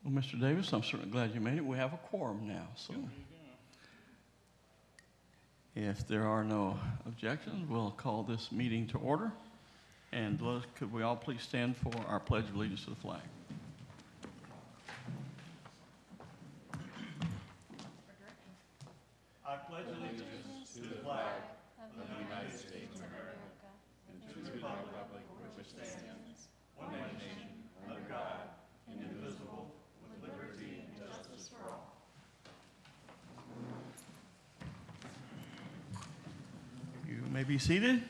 Well, Mr. Davis, I'm certainly glad you made it. We have a quorum now, so if there are no objections, we'll call this meeting to order. And could we all please stand for our Pledge of Allegiance to the flag? I pledge allegiance to the flag of the United States of America and to the republic which stands, one nation, under God, indivisible, with liberty and justice for all. You may be seated.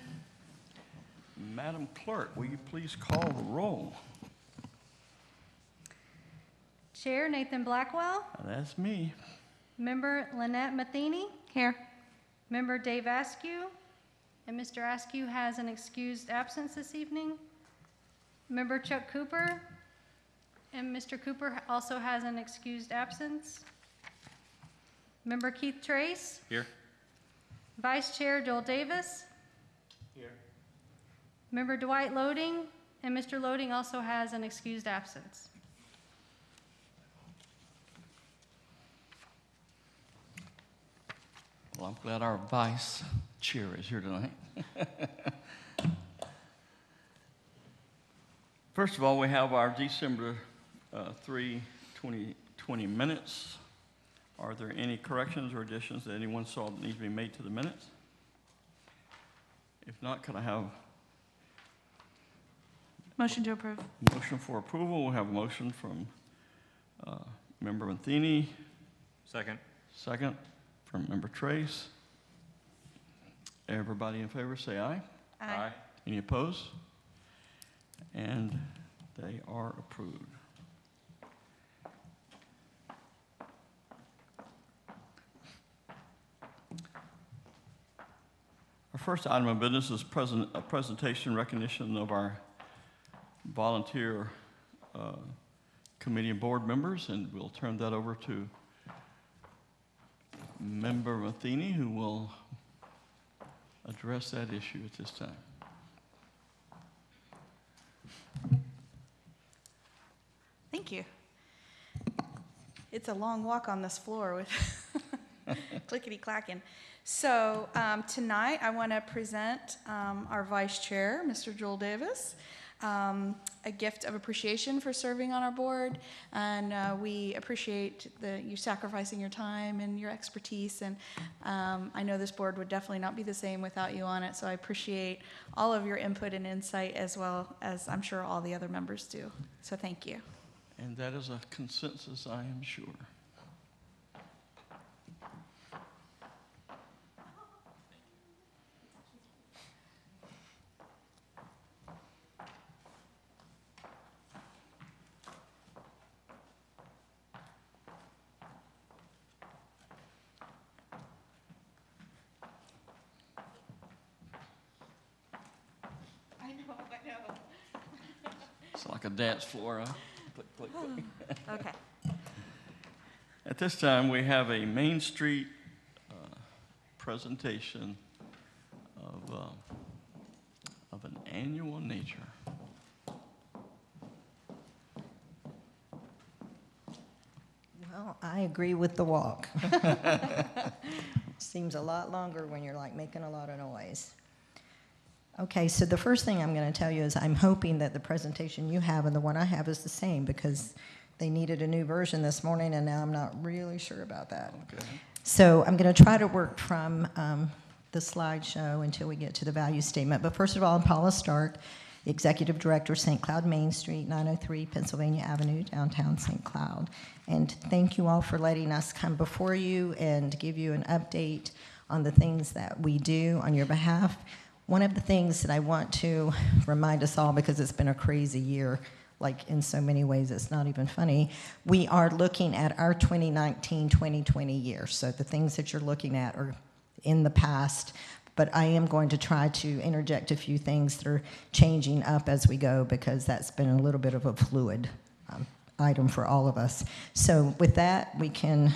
Madam Clerk, will you please call the roll? Chair Nathan Blackwell. That's me. Member Lynette Matheny. Here. Member Dave Askew. And Mr. Askew has an excused absence this evening. Member Chuck Cooper. And Mr. Cooper also has an excused absence. Member Keith Trace. Here. Vice Chair Joel Davis. Here. Member Dwight Loading. And Mr. Loading also has an excused absence. Well, I'm glad our vice chair is here tonight. First of all, we have our December 3, 2020 minutes. Are there any corrections or additions that anyone saw that need to be made to the minutes? If not, could I have Motion to approve. a motion for approval? We'll have a motion from Member Matheny. Second. Second from Member Trace. Everybody in favor say aye. Aye. Any opposed? And they are approved. Our first item of business is a presentation recognition of our volunteer committee and board members, and we'll turn that over to Member Matheny, who will address that issue at this time. Thank you. It's a long walk on this floor with clickety-clacking. So tonight I want to present our vice chair, Mr. Joel Davis, a gift of appreciation for serving on our board, and we appreciate you sacrificing your time and your expertise, and I know this board would definitely not be the same without you on it, so I appreciate all of your input and insight, as well as I'm sure all the other members do. So thank you. And that is a consensus, I am sure. I know. It's like a dance floor, huh? Click, click, click. Okay. At this time, we have a Main Street presentation of an annual nature. Well, I agree with the walk. Seems a lot longer when you're like making a lot of noise. Okay, so the first thing I'm going to tell you is I'm hoping that the presentation you have and the one I have is the same, because they needed a new version this morning and now I'm not really sure about that. Okay. So I'm going to try to work from the slideshow until we get to the value statement. But first of all, I'm Paula Stark, the Executive Director, St. Cloud Main Street, 903 Pennsylvania Avenue, downtown St. Cloud. And thank you all for letting us come before you and give you an update on the things that we do on your behalf. One of the things that I want to remind us all, because it's been a crazy year, like in so many ways it's not even funny, we are looking at our 2019-2020 year. So the things that you're looking at are in the past, but I am going to try to interject a few things that are changing up as we go, because that's been a little bit of a fluid item for all of us. So with that, we can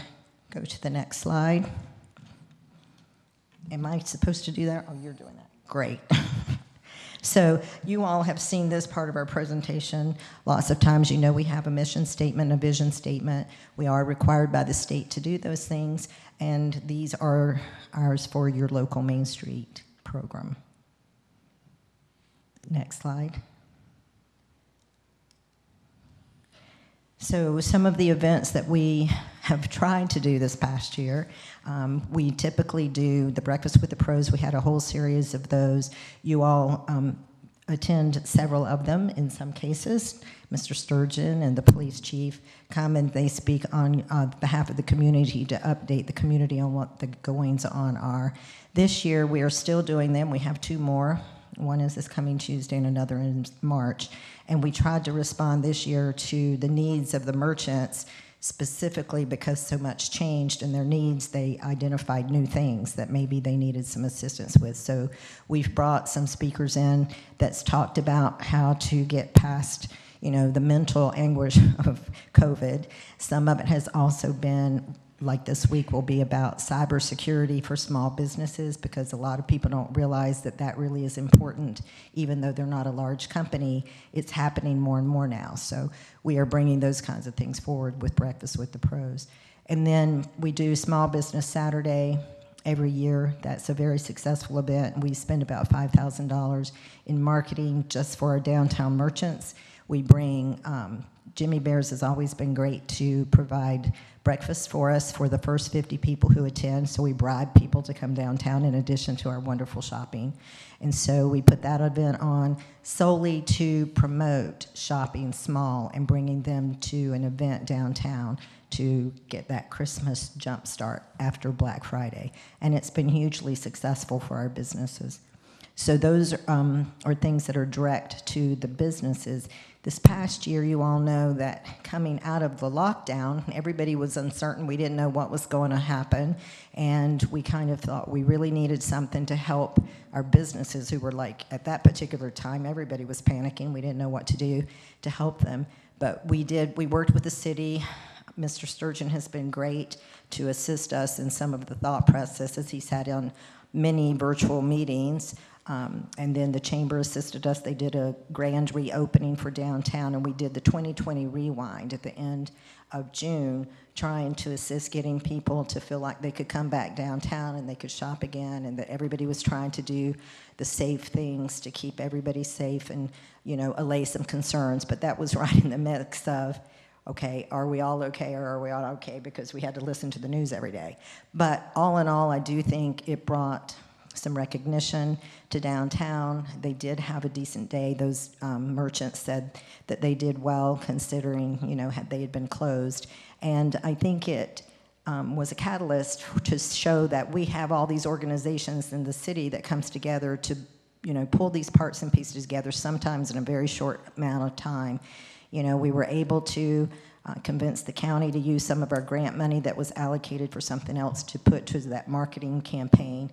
go to the next slide. Am I supposed to do that? Oh, you're doing that. Great. So you all have seen this part of our presentation. Lots of times, you know, we have a mission statement, a vision statement. We are required by the state to do those things, and these are ours for your local Main Street program. Next slide. So some of the events that we have tried to do this past year, we typically do the Breakfast with the Pros. We had a whole series of those. You all attend several of them in some cases. Mr. Sturgeon and the police chief come and they speak on behalf of the community to update the community on what the goings on are. This year we are still doing them. We have 2 more. One is this coming Tuesday and another in March. And we tried to respond this year to the needs of the merchants, specifically because so much changed in their needs. They identified new things that maybe they needed some assistance with. So we've brought some speakers in that's talked about how to get past, you know, the mental anguish of COVID. Some of it has also been, like this week will be about cybersecurity for small businesses, because a lot of people don't realize that that really is important. Even though they're not a large company, it's happening more and more now. So we are bringing those kinds of things forward with Breakfast with the Pros. And then we do Small Business Saturday every year. That's a very successful event. We spend about $5,000 in marketing just for our downtown merchants. We bring, Jimmy Bears has always been great to provide breakfast for us for the first 50 people who attend, so we bribe people to come downtown in addition to our wonderful shopping. And so we put that event on solely to promote shopping small and bringing them to an event downtown to get that Christmas jump start after Black Friday. And it's been hugely successful for our businesses. So those are things that are direct to the businesses. This past year, you all know that coming out of the lockdown, everybody was uncertain. We didn't know what was going to happen. And we kind of thought we really needed something to help our businesses who were like, at that particular time, everybody was panicking. We didn't know what to do to help them. But we worked with the city. Mr. Sturgeon has been great to assist us in some of the thought processes. He's had on many virtual meetings. And then the chamber assisted us. They did a grand reopening for downtown, and we did the 2020 rewind at the end of June, trying to assist getting people to feel like they could come back downtown and they could shop again, and that everybody was trying to do the safe things to keep everybody safe and, you know, allay some concerns. But that was right in the mix of, okay, are we all okay, or are we all okay, because we had to listen to the news every day. But all in all, I do think it brought some recognition to downtown. They did have a decent day. Those merchants said that they did well, considering, you know, they had been closed. And I think it was a catalyst to show that we have all these organizations in the city that comes together to, you know, pull these parts and pieces together, sometimes in a very short amount of time. You know, we were able to convince the county to use some of our grant money that was allocated for something else to put to that marketing campaign.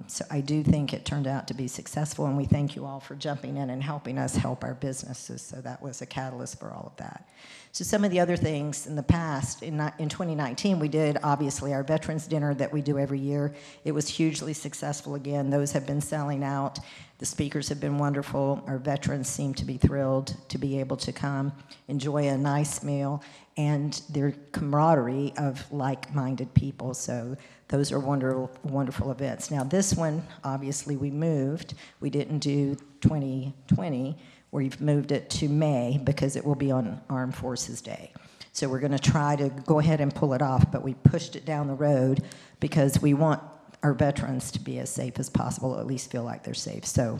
So I do think it turned out to be successful, and we thank you all for jumping in and helping us help our businesses. So that was a catalyst for all of that. So some of the other things in the past, in 2019, we did obviously our Veterans Dinner that we do every year. It was hugely successful again. Those have been selling out. The speakers have been wonderful. Our veterans seem to be thrilled to be able to come, enjoy a nice meal, and their camaraderie of like-minded people. So those are wonderful, wonderful events. Now this one, obviously we moved. We didn't do 2020. We've moved it to May because it will be on Armed Forces Day. So we're gonna try to go ahead and pull it off, but we pushed it down the road because we want our veterans to be as safe as possible, or at least feel like they're safe. So,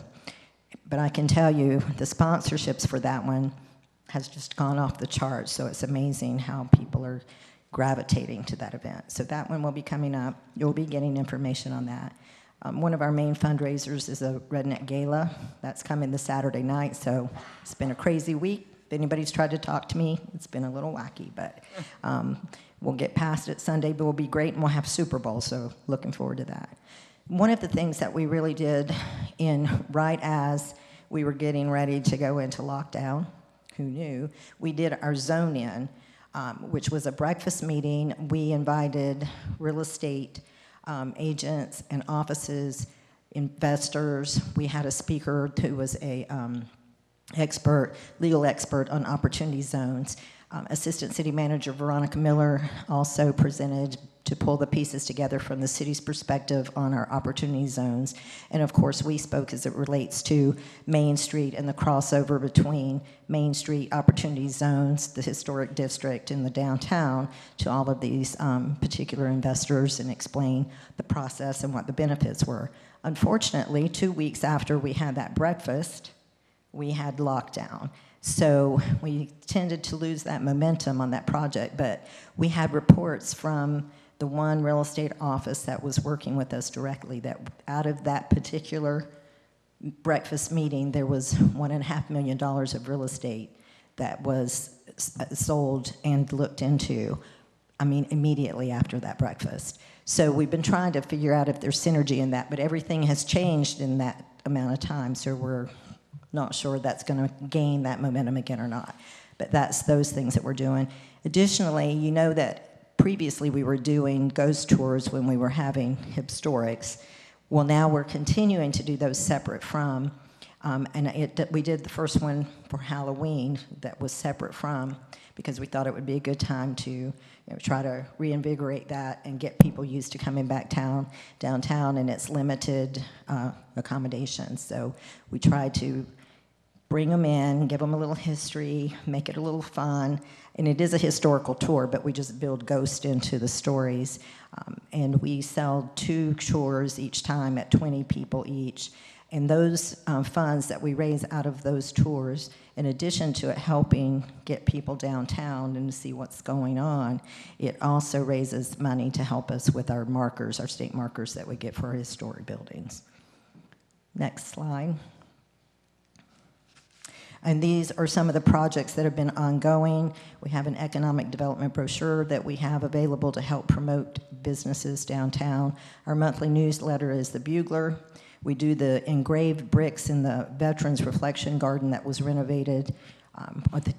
but I can tell you the sponsorships for that one has just gone off the charts. So it's amazing how people are gravitating to that event. So that one will be coming up. You'll be getting information on that. One of our main fundraisers is a Redneck Gala. That's coming this Saturday night, so it's been a crazy week. If anybody's tried to talk to me, it's been a little wacky, but we'll get past it Sunday, but we'll be great, and we'll have Super Bowl, so looking forward to that. One of the things that we really did right as we were getting ready to go into lockdown, who knew, we did our Zone In, which was a breakfast meeting. We invited real estate agents and offices investors. We had a speaker who was a legal expert on opportunity zones. Assistant City Manager Veronica Miller also presented to pull the pieces together from the city's perspective on our opportunity zones. And of course, we spoke as it relates to Main Street and the crossover between Main Street opportunity zones, the historic district, and the downtown to all of these particular investors, and explain the process and what the benefits were. Unfortunately, 2 weeks after we had that breakfast, we had lockdown. So we tended to lose that momentum on that project, but we had reports from the one real estate office that was working with us directly that out of that particular breakfast meeting, there was $1.5 million of real estate that was sold and looked into, immediately after that breakfast. So we've been trying to figure out if there's synergy in that, but everything has changed in that amount of time, so we're not sure that's going to gain that momentum again or not. But that's those things that we're doing. Additionally, you know that previously we were doing ghost tours when we were having historics. Well, now we're continuing to do those separate from, we did the first one for Halloween that was separate from, because we thought it would be a good time to try to reinvigorate that and get people used to coming back downtown, and it's limited accommodations. So we tried to bring them in, give them a little history, make it a little fun. And it is a historical tour, but we just build ghosts into the stories. And we sell 2 tours each time at 20 people each. And those funds that we raise out of those tours, in addition to it helping get people downtown and to see what's going on, it also raises money to help us with our markers, our state markers that we get for our historic buildings. Next slide. And these are some of the projects that have been ongoing. We have an economic development brochure that we have available to help promote businesses downtown. Our monthly newsletter is The Bugler. We do the engraved bricks in the Veterans Reflection Garden that was renovated with a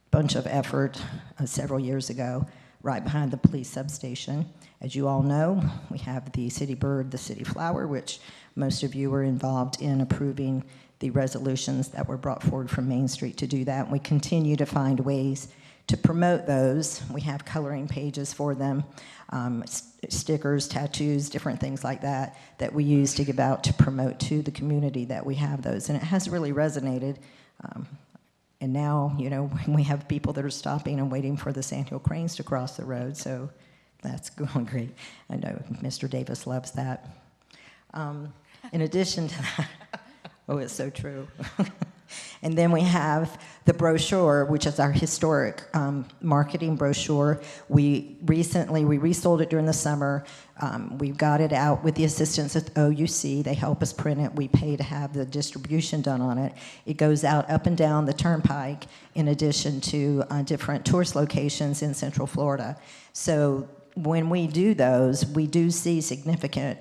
bunch of effort several years ago, right behind the police substation. As you all know, we have the city bird, the city flower, which most of you were involved in approving the resolutions that were brought forward from Main Street to do that. And we continue to find ways to promote those. We have coloring pages for them, stickers, tattoos, different things like that, that we use to give out to promote to the community that we have those. And it has really resonated. And now, we have people that are stopping and waiting for the sandhill cranes to cross the road, so that's going great. I know Mr. Davis loves that. In addition to that, oh, it's so true. And then we have the brochure, which is our historic marketing brochure. We resold it during the summer. We got it out with the assistance of OUC. They help us print it. We pay to have the distribution done on it. It goes out up and down the turnpike in addition to different tourist locations in Central Florida. So when we do those, we do see significant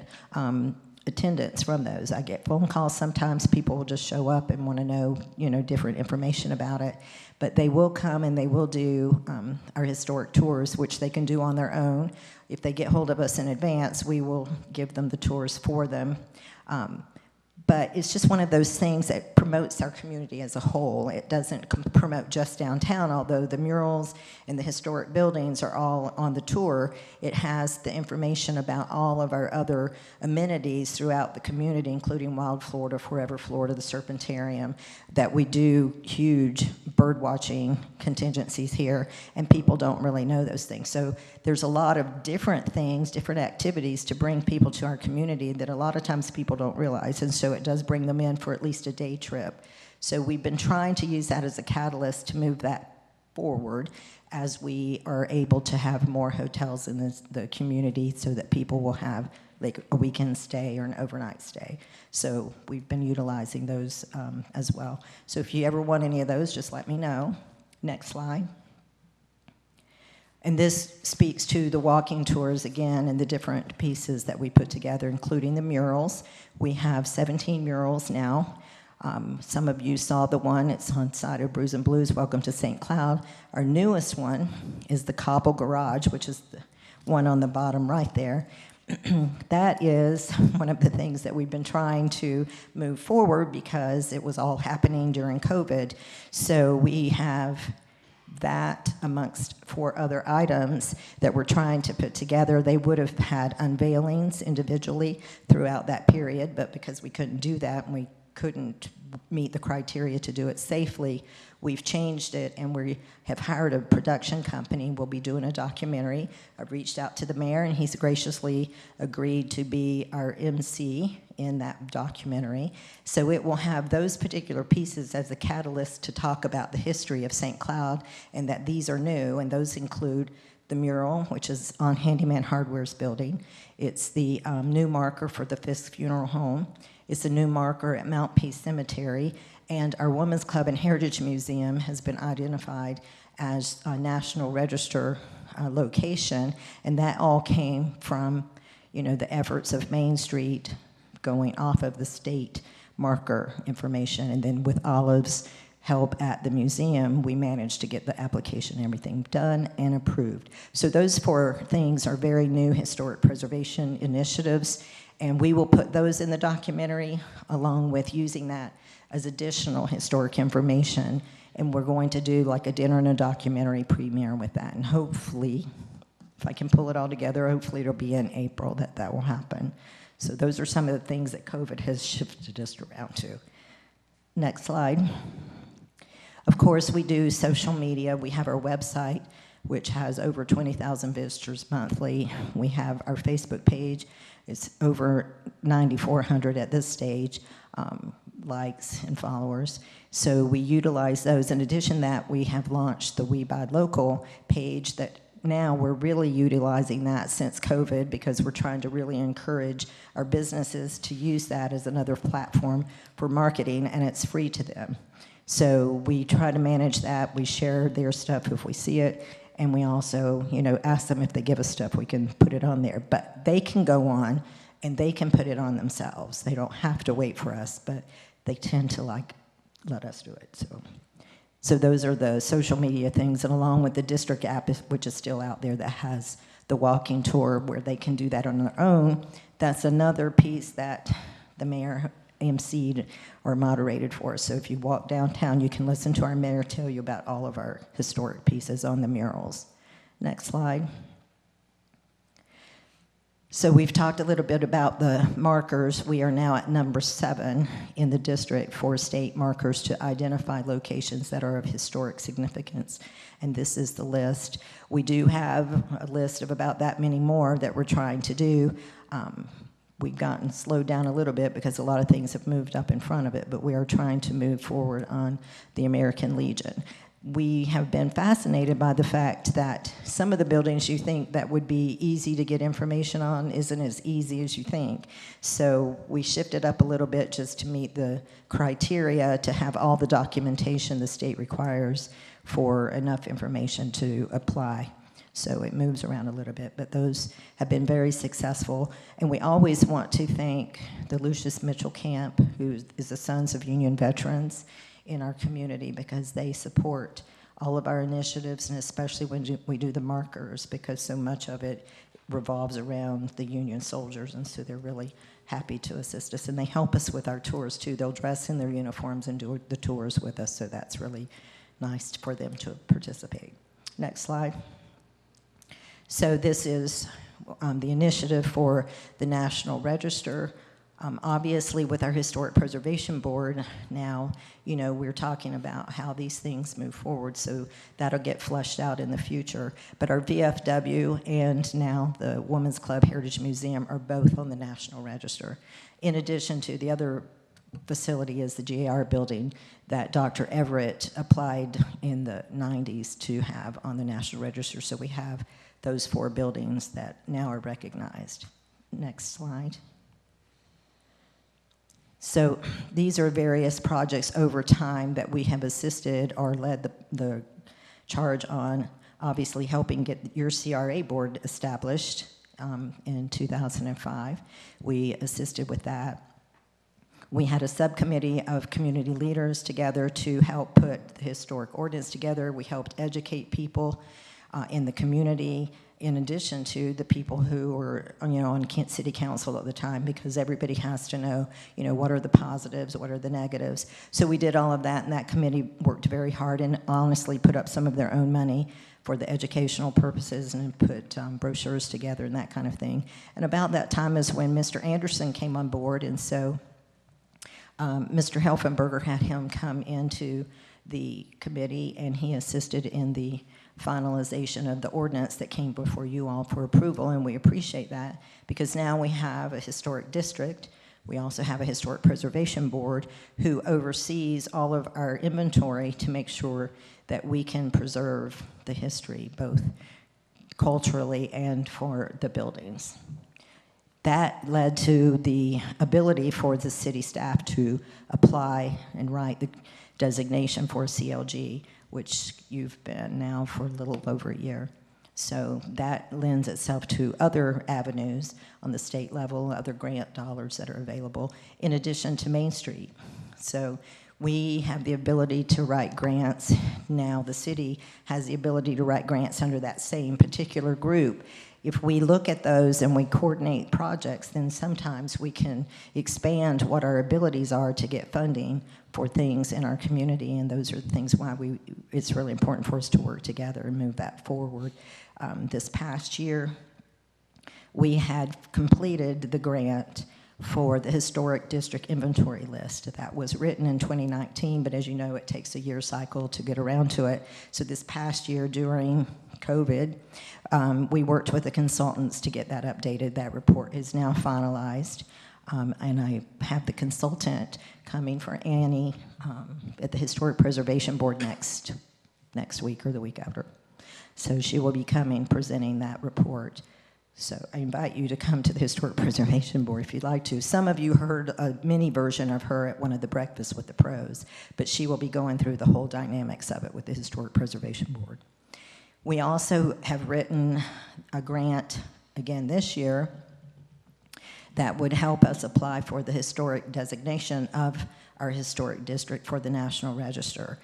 attendance from those. I get phone calls sometimes. People will just show up and want to know, different information about it. But they will come and they will do our historic tours, which they can do on their own. If they get hold of us in advance, we will give them the tours for them. But it's just one of those things that promotes our community as a whole. It doesn't promote just downtown, although the murals and the historic buildings are all on the tour. It has the information about all of our other amenities throughout the community, including Wild Florida, Forever Florida, the Serpentarium, that we do huge bird watching contingencies here, and people don't really know those things. So there's a lot of different things, different activities to bring people to our community that a lot of times people don't realize, and so it does bring them in for at least a day trip. So we've been trying to use that as a catalyst to move that forward as we are able to have more hotels in the community so that people will have like a weekend stay or an overnight stay. So we've been utilizing those as well. So if you ever want any of those, just let me know. Next slide. And this speaks to the walking tours again and the different pieces that we put together, including the murals. We have 17 murals now. Some of you saw the one, it's on side of Brews and Blues, Welcome to St. Cloud. Our newest one is the Cobble Garage, which is the one on the bottom right there. that is one of the things that we've been trying to move forward because it was all happening during COVID. So we have that amongst 4 other items that we're trying to put together. They would have had unveilings individually throughout that period, but because we couldn't do that and we couldn't meet the criteria to do it safely, we've changed it and we have hired a production company. We'll be doing a documentary. I've reached out to the mayor and he's graciously agreed to be our MC in that documentary. So it will have those particular pieces as a catalyst to talk about the history of St. Cloud and that these are new, and those include the mural, which is on Handyman Hardware's building. It's the new marker for the Fisk Funeral Home. It's a new marker at Mount Peace Cemetery, and our Women's Club and Heritage Museum has been identified as a National Register location, and that all came from, you know, the efforts of Main Street going off of the state marker information, and then with Olive's help at the museum, we managed to get the application and everything done and approved. So those 4 things are very new historic preservation initiatives, and we will put those in the documentary along with using that as additional historic information, and we're going to do like a dinner and a documentary premiere with that, and hopefully, if I can pull it all together, hopefully it'll be in April that will happen. So those are some of the things that COVID has shifted us around to. Next slide. Of course, we do social media. We have our website, which has over 20,000 visitors monthly. We have our Facebook page. It's over 9,400 at this stage, likes and followers. So we utilize those. In addition to that, we have launched the We Buy Local page that now we're really utilizing that since COVID because we're trying to really encourage our businesses to use that as another platform for marketing, and it's free to them. So we try to manage that. We share their stuff if we see it, and we also, you know, ask them if they give us stuff, we can put it on there. But they can go on and they can put it on themselves. They don't have to wait for us, but they tend to like let us do it. So those are the social media things, and along with the district app, which is still out there, that has the walking tour where they can do that on their own. That's another piece that the mayor emceed or moderated for us. So if you walk downtown, you can listen to our mayor tell you about all of our historic pieces on the murals. Next slide. So we've talked a little bit about the markers. We are now at number 7 in the district for state markers to identify locations that are of historic significance. And this is the list. We do have a list of about that many more that we're trying to do. We've gotten slowed down a little bit because a lot of things have moved up in front of it, but we are trying to move forward on the American Legion. We have been fascinated by the fact that some of the buildings you think that would be easy to get information on isn't as easy as you think. So we shifted up a little bit just to meet the criteria to have all the documentation the state requires for enough information to apply. So it moves around a little bit, but those have been very successful. And we always want to thank the Lucius Mitchell Camp, who is the Sons of Union Veterans in our community, because they support all of our initiatives, and especially when we do the markers, because so much of it revolves around the Union soldiers, and so they're really happy to assist us. And they help us with our tours too. They'll dress in their uniforms and do the tours with us, so that's really nice for them to participate. Next slide. So this is the initiative for the National Register. Obviously, with our Historic Preservation Board now, you know, we're talking about how these things move forward, so that'll get fleshed out in the future. But our VFW and now the Women's Club Heritage Museum are both on the National Register. In addition to the other facility is the GAR building that Dr. Everett applied in the 90s to have on the National Register. So we have those 4 buildings that now are recognized. Next slide. So these are various projects over time that we have assisted or led the charge on, obviously helping get your CRA board established in 2005. We assisted with that. We had a subcommittee of community leaders together to help put the historic ordinance together. We helped educate people in the community in addition to the people who were, on city council at the time, because everybody has to know, what are the positives, what are the negatives. So we did all of that, and that committee worked very hard and honestly put up some of their own money for the educational purposes and put brochures together and that kind of thing. And about that time is when Mr. Anderson came on board, and so Mr. Helfenberger had him come into the committee, and he assisted in the finalization of the ordinance that came before you all for approval, and we appreciate that because now we have a historic district. We also have a historic preservation board who oversees all of our inventory to make sure that we can preserve the history, both culturally and for the buildings. That led to the ability for the city staff to apply and write the designation for CLG, which you've been now for a little over a year. So that lends itself to other avenues on the state level, other grant dollars that are available, in addition to Main Street. So we have the ability to write grants. Now the city has the ability to write grants under that same particular group. If we look at those and we coordinate projects, then sometimes we can expand what our abilities are to get funding for things in our community, and those are the things why it's really important for us to work together and move that forward. This past year, we had completed the grant for the historic district inventory list. That was written in 2019, but as you know, it takes a year cycle to get around to it. So this past year during COVID, we worked with the consultants to get that updated. That report is now finalized. And I have the consultant coming for Annie at the Historic Preservation Board next week or the week after. So she will be coming, presenting that report. So I invite you to come to the Historic Preservation Board if you'd like to. Some of you heard a mini version of her at one of the breakfasts with the pros, but she will be going through the whole dynamics of it with the Historic Preservation Board. We also have written a grant again this year that would help us apply for the historic designation of our historic district for the National Register.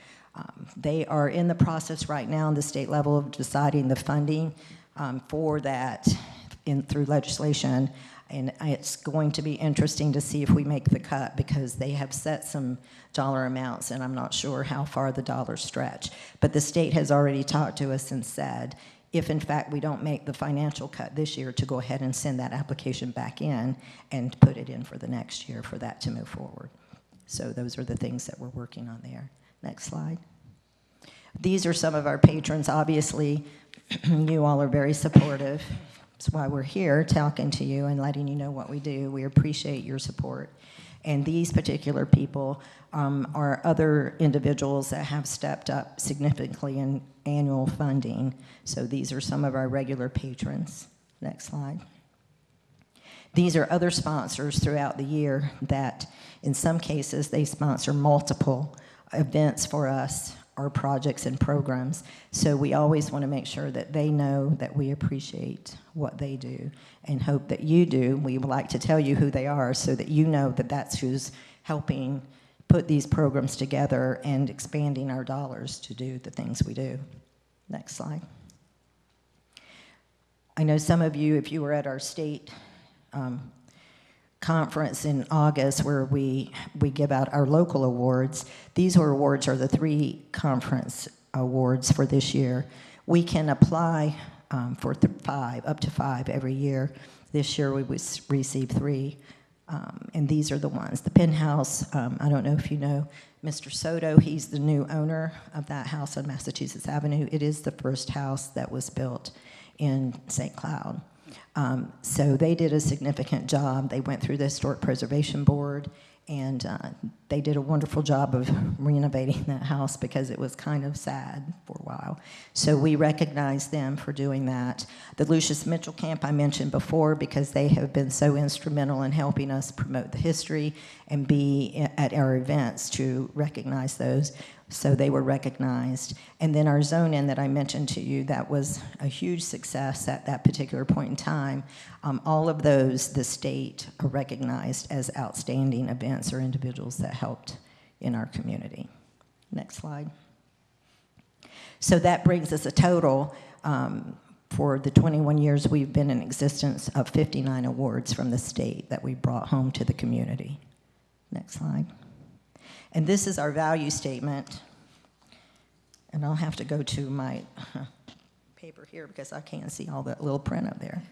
They are in the process right now on the state level of deciding the funding for that through legislation, and it's going to be interesting to see if we make the cut because they have set some dollar amounts, and I'm not sure how far the dollars stretch. But the state has already talked to us and said, if in fact we don't make the financial cut this year, to go ahead and send that application back in and put it in for the next year for that to move forward. So those are the things that we're working on there. Next slide. These are some of our patrons. Obviously, you all are very supportive. That's why we're here talking to you and letting you know what we do. We appreciate your support. And these particular people are other individuals that have stepped up significantly in annual funding. So these are some of our regular patrons. Next slide. These are other sponsors throughout the year that in some cases they sponsor multiple events for us, our projects and programs. So we always want to make sure that they know that we appreciate what they do and hope that you do. We would like to tell you who they are so that you know that that's who's helping put these programs together and expanding our dollars to do the things we do. Next slide. I know some of you, if you were at our state conference in August where we give out our local awards, these awards are the 3 conference awards for this year. We can apply for 5, up to 5 every year. This year we received 3, and these are the ones. The Penthouse, I don't know if you know Mr. Soto, he's the new owner of that house on Massachusetts Avenue. It is the first house that was built in St. Cloud. So they did a significant job. They went through the Historic Preservation Board, and they did a wonderful job of renovating that house because it was kind of sad for a while. So we recognize them for doing that. The Lucius Mitchell Camp I mentioned before because they have been so instrumental in helping us promote the history and be at our events to recognize those. So they were recognized. And then our zone-in that I mentioned to you, that was a huge success at that particular point in time. All of those, the state recognized as outstanding events or individuals that helped in our community. Next slide. So that brings us a total for the 21 years we've been in existence, of 59 awards from the state that we brought home to the community. Next slide. And this is our value statement. And I'll have to go to my paper here because I can't see all that little print up there.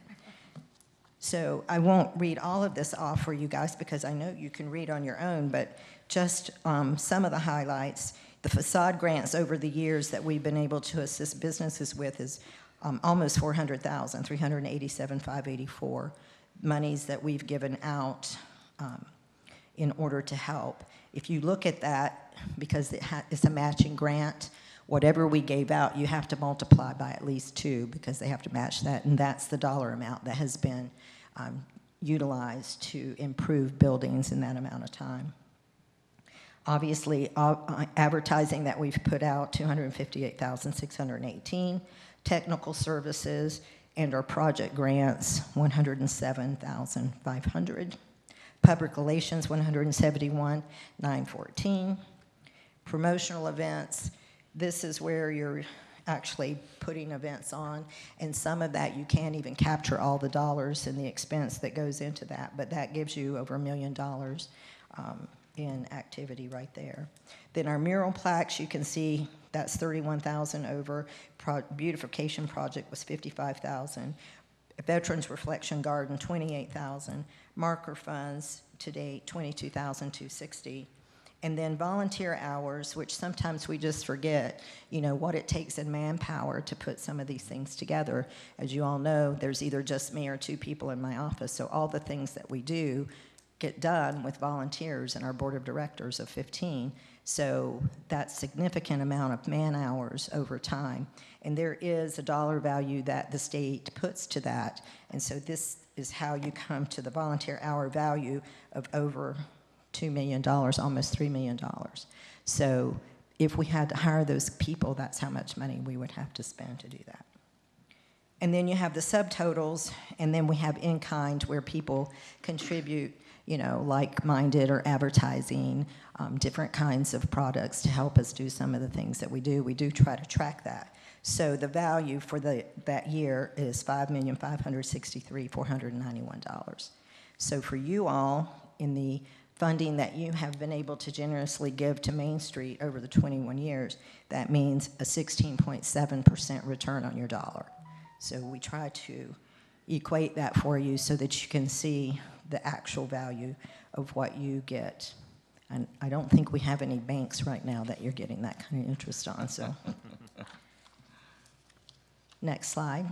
So I won't read all of this off for you guys because I know you can read on your own, but just some of the highlights. The facade grants over the years that we've been able to assist businesses with is almost $400,000, $387,584 monies that we've given out in order to help. If you look at that, because it's a matching grant, whatever we gave out, you have to multiply by at least 2 because they have to match that, and that's the dollar amount that has been utilized to improve buildings in that amount of time. Obviously, advertising that we've put out, $258,618, technical services, and our project grants, $107,500. Public relations, $171,914. Promotional events, this is where you're actually putting events on, and some of that you can't even capture all the dollars and the expense that goes into that, but that gives you over $1 million in activity right there. Then our mural plaques, you can see that's $31,000 over. Beautification project was $55,000. Veterans Reflection Garden, $28,000. Marker funds to date, $22,260. And then volunteer hours, which sometimes we just forget, you know, what it takes in manpower to put some of these things together. As you all know, there's either just me or 2 people in my office, so all the things that we do get done with volunteers and our board of directors of 15. So that's significant amount of man hours over time. And there is a dollar value that the state puts to that. And so this is how you come to the volunteer hour value of over $2 million, almost $3 million. So if we had to hire those people, that's how much money we would have to spend to do that. And then you have the subtotals, and then we have in-kind where people contribute, you know, like-minded or advertising, different kinds of products to help us do some of the things that we do. We do try to track that. So the value for that year is $5,563,491. So for you all, in the funding that you have been able to generously give to Main Street over the 21 years, that means a 16.7% return on your dollar. So we try to equate that for you so that you can see the actual value of what you get. And I don't think we have any banks right now that you're getting that kind of interest on, so. Next slide.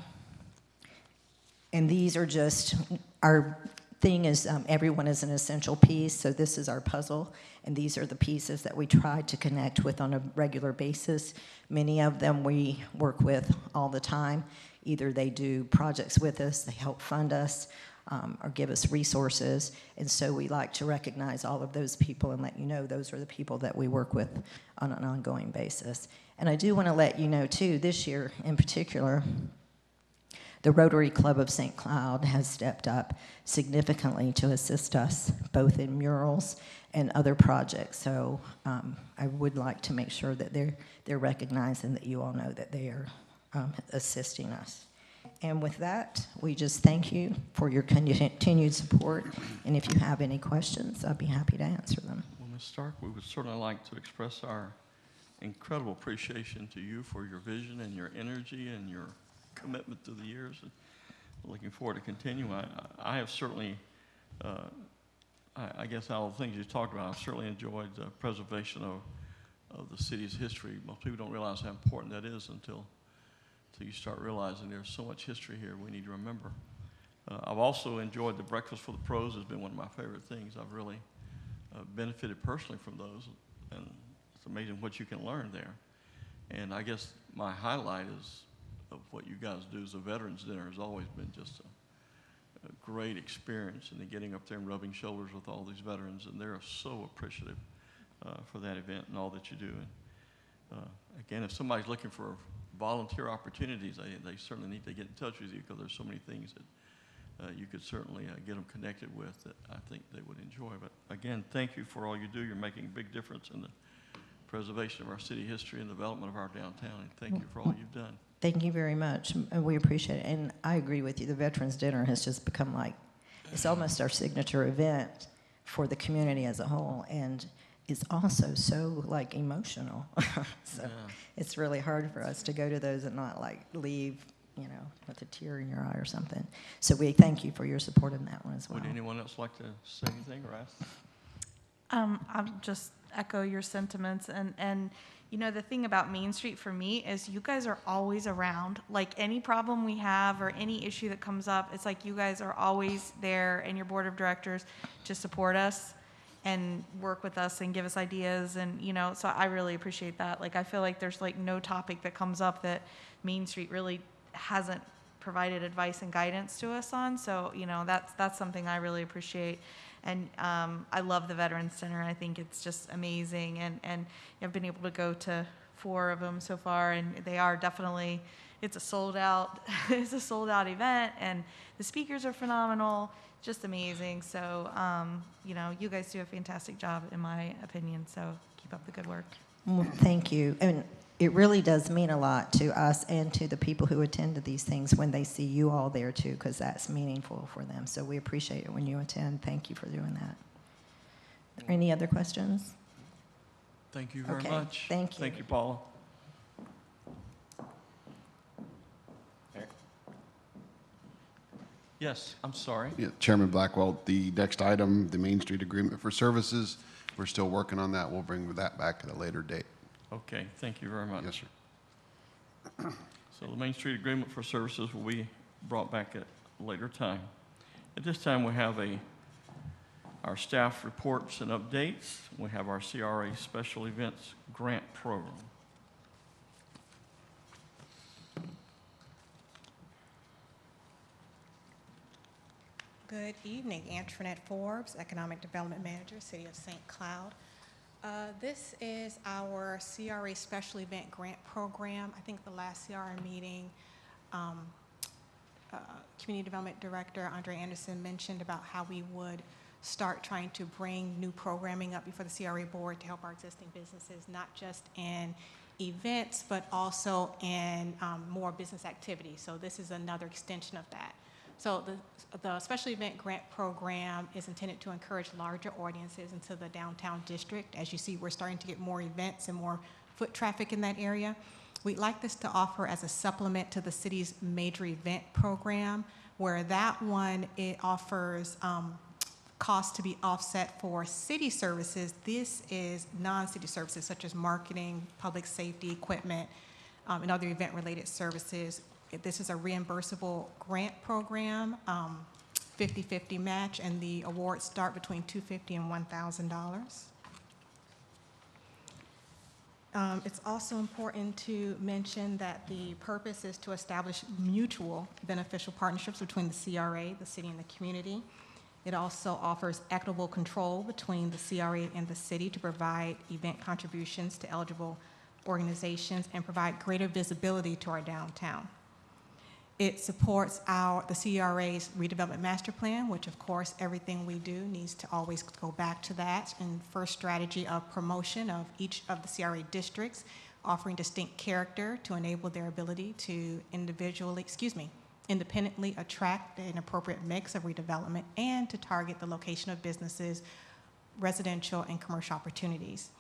And these are just, our thing is everyone is an essential piece, so this is our puzzle, and these are the pieces that we try to connect with on a regular basis. Many of them we work with all the time. Either they do projects with us, they help fund us, or give us resources, and so we like to recognize all of those people and let you know those are the people that we work with on an ongoing basis. And I do want to let you know too, this year in particular, the Rotary Club of St. Cloud has stepped up significantly to assist us both in murals and other projects. So I would like to make sure that they're recognized and that you all know that they are assisting us. And with that, we just thank you for your continued support. And if you have any questions, I'd be happy to answer them. Well, Ms. Stark, we would certainly like to express our incredible appreciation to you for your vision and your energy and your commitment through the years. And looking forward to continuing. I have certainly, I guess all the things you talked about, I've certainly enjoyed the preservation of the city's history. Most people don't realize how important that is until you start realizing there's so much history here we need to remember. I've also enjoyed the Breakfast for the Pros. Has been one of my favorite things. I've really benefited personally from those, and it's amazing what you can learn there. And I guess my highlight of what you guys do as a Veterans Dinner has always been just a great experience, and then getting up there and rubbing shoulders with all these veterans, and they're so appreciative for that event and all that you do. And again, if somebody's looking for volunteer opportunities, they certainly need to get in touch with you, because there's so many things that you could certainly get them connected with that I think they would enjoy. But again, thank you for all you do. You're making a big difference in the preservation of our city history and development of our downtown. And thank you for all you've done. Thank you very much, and we appreciate it. And I agree with you. The Veterans Dinner has just become like, it's almost our signature event for the community as a whole, and it's also so like emotional. So Yeah. it's really hard for us to go to those and not like leave, you know, with a tear in your eye or something. So we thank you for your support in that one as well. Would anyone else like to say anything or ask? I'll just echo your sentiments, and you know, the thing about Main Street for me is you guys are always around. Like any problem we have or any issue that comes up, it's like you guys are always there, and your board of directors to support us and work with us and give us ideas, and you know, so I really appreciate that. Like I feel like there's like no topic that comes up that Main Street really hasn't provided advice and guidance to us on. So you know, that's something I really appreciate. And I love the Veterans Center. I think it's just amazing. And I've been able to go to 4 of them so far, and they are definitely, it's a sold out event, and the speakers are phenomenal, just amazing. So, you know, you guys do a fantastic job, in my opinion. So keep up the good work. Well, thank you. And it really does mean a lot to us and to the people who attend to these things when they see you all there too, because that's meaningful for them. So we appreciate it when you attend. Thank you for doing that. Any other questions? Thank you very Okay, much. thank you. Thank you, Paula. Yes, I'm sorry. Yeah, Chairman Blackwell, the next item, the Main Street Agreement for Services, we're still working on that. We'll bring that back at a later date. Okay, thank you very much. Yes, sir. So the Main Street Agreement for Services will be brought back at a later time. At this time, we have our staff reports and updates. We have our CRA Special Events Grant Program. Good evening, Antoinette Forbes, Economic Development Manager, City of St. Cloud. This is our CRA Special Event Grant Program. I think the last CRA meeting, Community Development Director Andre Anderson mentioned about how we would start trying to bring new programming up before the CRA board to help our existing businesses, not just in events, but also in more business activities. So this is another extension of that. So the Special Event Grant Program is intended to encourage larger audiences into the downtown district. As you see, we're starting to get more events and more foot traffic in that area. We'd like this to offer as a supplement to the city's major event program, where that one, it offers costs to be offset for city services. This is non-city services such as marketing, public safety, equipment, and other event-related services. This is a reimbursable grant program, 50-50 match, and the awards start between $250 and $1,000. It's also important to mention that the purpose is to establish mutual beneficial partnerships between the CRA, the city, and the community. It also offers equitable control between the CRA and the city to provide event contributions to eligible organizations and provide greater visibility to our downtown. It supports the CRA's redevelopment master plan, which of course everything we do needs to always go back to that, and first strategy of promotion of each of the CRA districts, offering distinct character to enable their ability to independently attract an appropriate mix of redevelopment and to target the location of businesses, residential and commercial opportunities,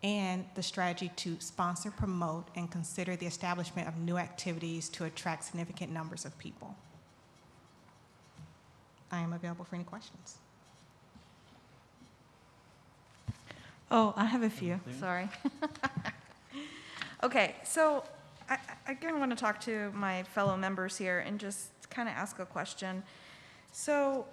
and the strategy to sponsor, promote, and consider the establishment of new activities to attract significant numbers of people. I am available for any questions. Oh, I have a few, sorry. Okay, so I again want to talk to my fellow members here and just kind of ask a question. So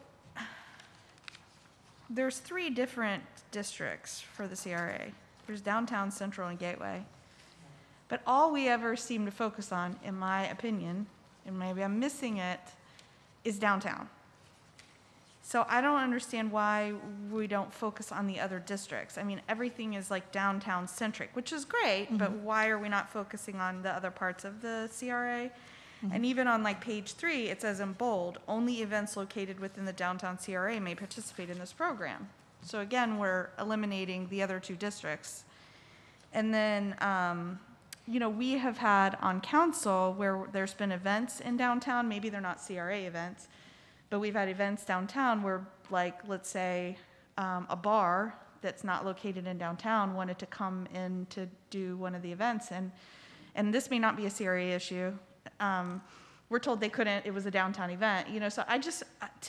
there's 3 different districts for the CRA. There's downtown, central, and gateway. But all we ever seem to focus on, in my opinion, and maybe I'm missing it, is downtown. So I don't understand why we don't focus on the other districts. I mean, everything is like downtown centric, which is great, but why are we not focusing on the other parts of the CRA? And even on like page 3, it says in bold, only events located within the downtown CRA may participate in this program. So again, we're eliminating the other 2 districts. And then, we have had on council where there's been events in downtown, maybe they're not CRA events, but we've had events downtown where, like, let's say, a bar that's not located in downtown wanted to come in to do one of the events, and this may not be a CRA issue. We're told they couldn't, it was a downtown event, so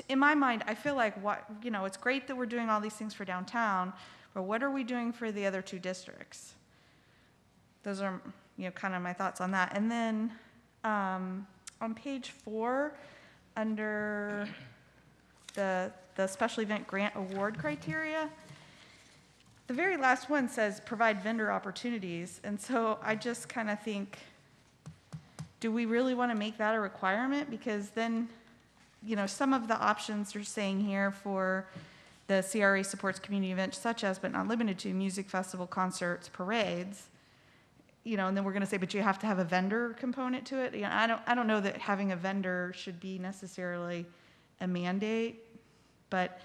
in my mind, I feel like it's great that we're doing all these things for downtown, but what are we doing for the other two districts? Those are, kind of my thoughts on that. And then on page 4, under the special event grant award criteria, the very last one says provide vendor opportunities. And so I just kind of think, do we really want to make that a requirement? Because then, some of the options you're saying here for the CRA supports community events such as, but not limited to, music festival, concerts, parades, and then we're going to say, but you have to have a vendor component to it. I don't know that having a vendor should be necessarily a mandate, but